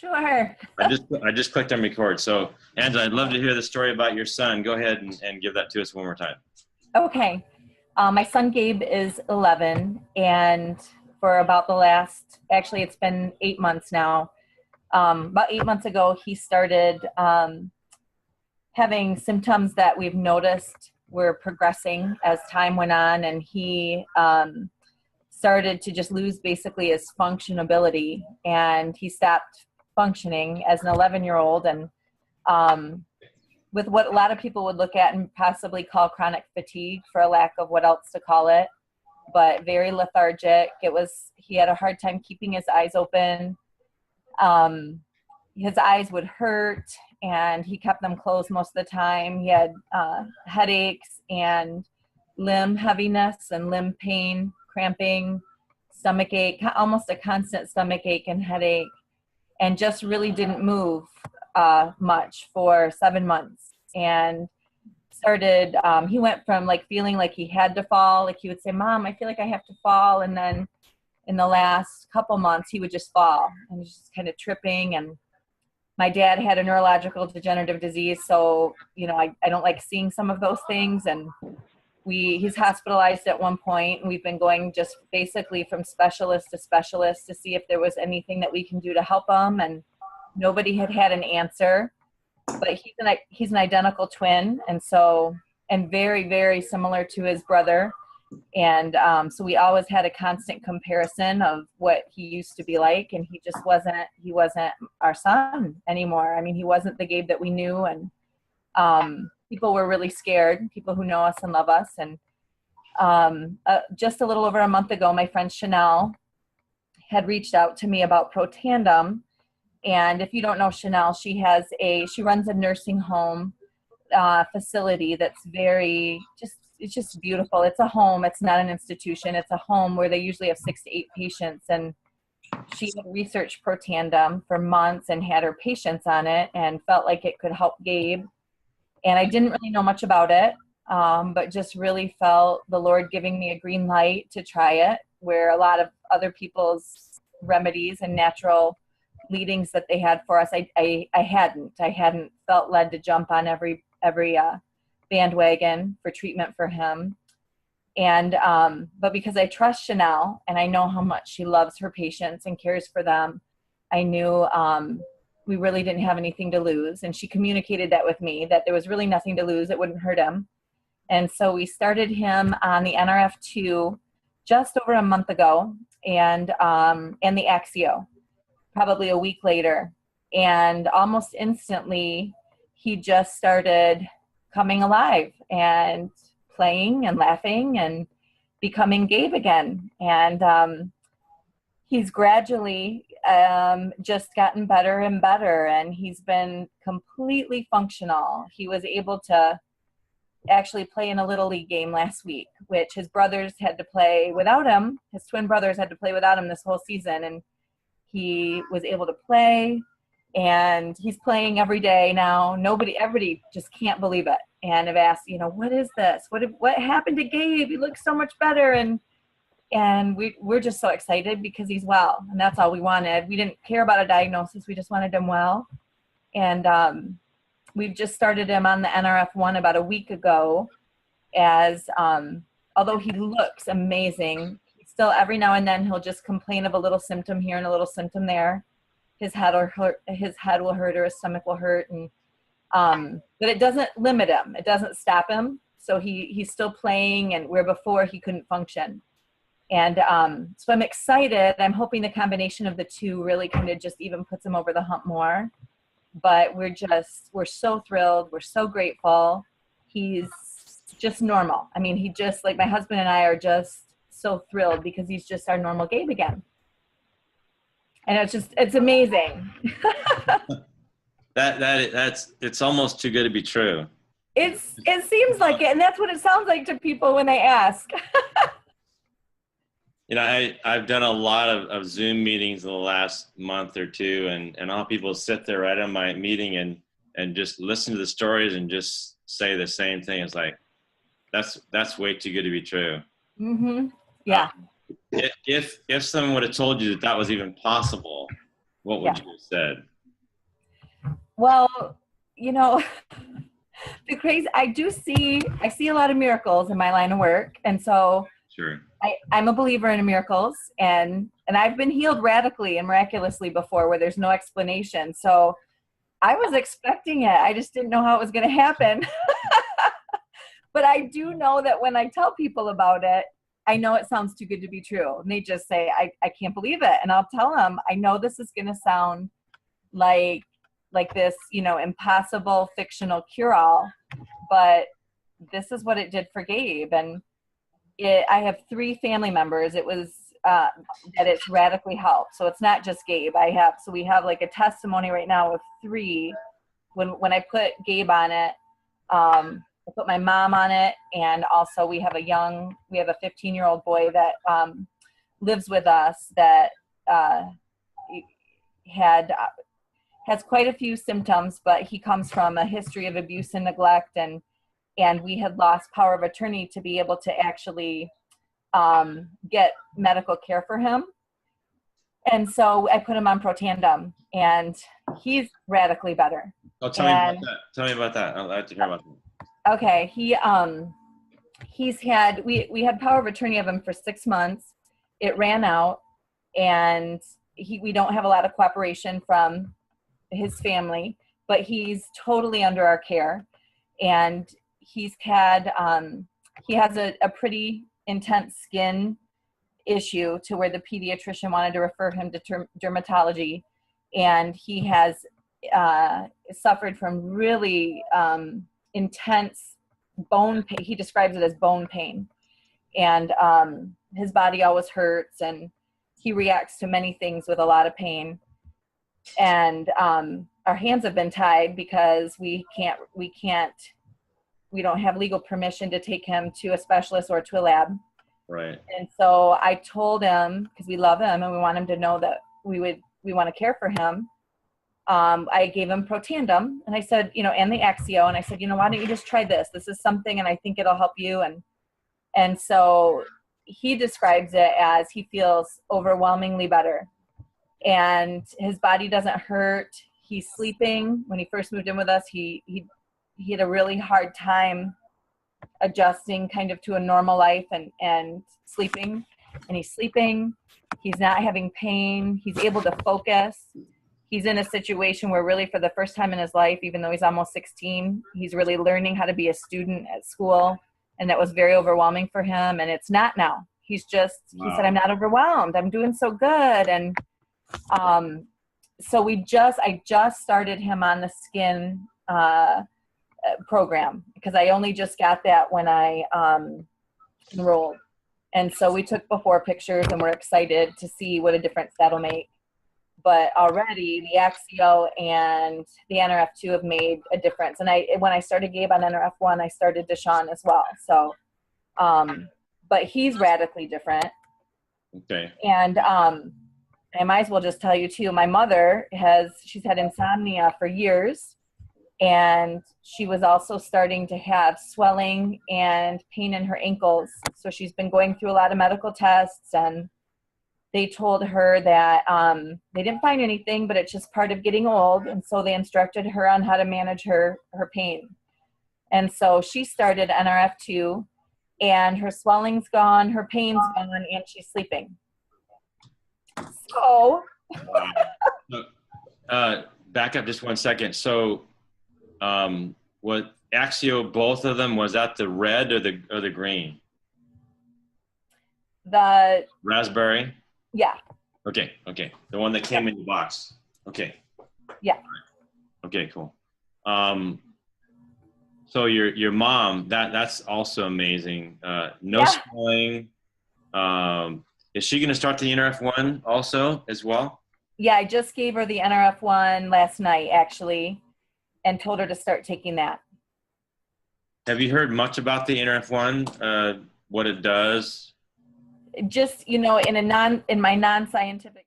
Sure. I just clicked on record. So, Angela, I'd love to hear the story about your son. Go ahead and give that to us one more time. Okay. My son Gabe is 11, and for about the last, actually it's been 8 months now. About 8 months ago, he started having symptoms that we've noticed were progressing as time went on, and he started to just lose basically his functionability, and he stopped functioning as an 11-year-old, and with what a lot of people would look at and possibly call chronic fatigue, for a lack of what else to call it, but very lethargic. He had a hard time keeping his eyes open. His eyes would hurt and he kept them closed most of the time. He had headaches and limb heaviness and limb pain, cramping, stomach ache, almost a constant stomach ache and headache, and just really didn't move much for 7 months. And started, he went from like feeling like he had to fall, like he would say, "Mom, I feel like I have to fall." And then in the last couple months, he would just fall and just kind of tripping. And my dad had a neurological degenerative disease, so, I don't like seeing some of those things. And he's hospitalized at one point, and we've been going just basically from specialist to specialist to see if there was anything that we can do to help him. And nobody had an answer. But he's an identical twin, and very, very similar to his brother. And so we always had a constant comparison of what he used to be like, and he wasn't our son anymore. I mean, he wasn't the Gabe that we knew, and people were really scared, people who know us and love us. And just a little over a month ago, my friend Chanel had reached out to me about Protandim. And if you don't know Chanel, she runs a nursing home facility that's it's just beautiful. It's a home. It's not an institution. It's a home where they usually have 6 to 8 patients. And she had researched Protandim for months and had her patients on it and felt like it could help Gabe. And I didn't really know much about it, but just really felt the Lord giving me a green light to try it, where a lot of other people's remedies and natural leadings that they had for us, I hadn't felt led to jump on every bandwagon for treatment for him. And but because I trust Chanel and I know how much she loves her patients and cares for them, I knew we really didn't have anything to lose. And she communicated that with me, that there was really nothing to lose. It wouldn't hurt him. And so we started him on the NRF2 just over a month ago, and the Axio probably a week later. And almost instantly, he just started coming alive and playing and laughing and becoming Gabe again. And he's gradually just gotten better and better, and he's been completely functional. He was able to actually play in a Little League game last week, which his brothers had to play without him. His twin brothers had to play without him this whole season, and he was able to play, and he's playing every day now. Everybody just can't believe it, and have asked, what is this? What happened to Gabe? He looks so much better, and we're just so excited because he's well, and that's all we wanted. We didn't care about a diagnosis. We just wanted him well. And we've just started him on the NRF1 about a week ago, as although he looks amazing, still every now and then he'll just complain of a little symptom here and a little symptom there. His head will hurt, or his stomach will hurt, and but it doesn't limit him. It doesn't stop him. So he's still playing, and where before he couldn't function. And so I'm excited. I'm hoping the combination of the two really kind of just even puts him over the hump more. But we're so thrilled. We're so grateful. He's just normal. I mean, he just, like, my husband and I are just so thrilled because he's just our normal Gabe again. And it's amazing. It's almost too good to be true. It seems like it, and that's what it sounds like to people when they ask. I've done a lot of Zoom meetings in the last month or two, and all people sit there right on my meeting and just listen to the stories and just say the same thing. It's like, that's way too good to be true. Mm-hmm. Yeah. If someone would have told you that was even possible what Yeah. would you have said? Well, you know, the crazy, I see a lot of miracles in my line of work. And so Sure. I'm a believer in miracles, and I've been healed radically and miraculously before where there's no explanation. So I was expecting it. I just didn't know how it was going to happen. But I do know that when I tell people about it, I know it sounds too good to be true. And they just say, I can't believe it. And I'll tell them, I know this is going to sound like this, you know, impossible fictional cure-all, but this is what it did for Gabe. And I have 3 family members. It was that it's radically helped. So it's not just Gabe. We have like a testimony right now of 3. When I put Gabe on it, I put my mom on it, and also we have a 15-year-old boy that lives with us that has quite a few symptoms, but he comes from a history of abuse and neglect, and we had lost power of attorney to be able to actually get medical care for him. And so I put him on Protandim, and he's radically better. Oh, tell me about that. Tell me about that. I'd like to hear about that. Okay, we had power of attorney of him for 6 months. It ran out, and we don't have a lot of cooperation from his family, but he's totally under our care, and he has a pretty intense skin issue to where the pediatrician wanted to refer him to dermatology, and he has suffered from really intense bone pain. He describes it as bone pain, and his body always hurts, and he reacts to many things with a lot of pain. And our hands have been tied because we don't have legal permission to take him to a specialist or to a lab. Right. And so I told him, because we love him and we want him to know that we want to care for him. I gave him Protandim, and I said, you know, and the Axio, and I said, you know, why don't you just try this? This is something, and I think it'll help you. And so he describes it as he feels overwhelmingly better, and his body doesn't hurt. He's sleeping. When he first moved in with us, he had a really hard time adjusting kind of to a normal life and sleeping, and he's sleeping. He's not having pain. He's able to focus. He's in a situation where really for the first time in his life, even though he's almost 16, he's really learning how to be a student at school. And that was very overwhelming for him. And it's not now. He said, I'm not overwhelmed. I'm doing so good. And so I just started him on the skin program, because I only just got that when I enrolled. And so we took before pictures, and we're excited to see what a difference that'll make. But already the Axio and the NRF2 have made a difference. And when I started Gabe on NRF1, I started Deshaun as well. So, but he's radically different. Okay. And I might as well just tell you too, my mother she's had insomnia for years, and she was also starting to have swelling and pain in her ankles. So she's been going through a lot of medical tests, and they told her that they didn't find anything, but it's just part of getting old. And so they instructed her on how to manage her pain. And so she started NRF2, and her swelling's gone, her pain's gone, and she's sleeping. So back up just 1 second. So what Axio, both of them, was that the red or the green? The raspberry? Yeah. Okay. The one that came in the box. Okay. Yeah. Okay, cool. So your mom, that's also amazing. No swelling. Is she going to start the NRF1 also as well? Yeah, I just gave her the NRF1 last night, actually, and told her to start taking that. Have you heard much about the NRF1, what it does? Just, you know, in my non-scientific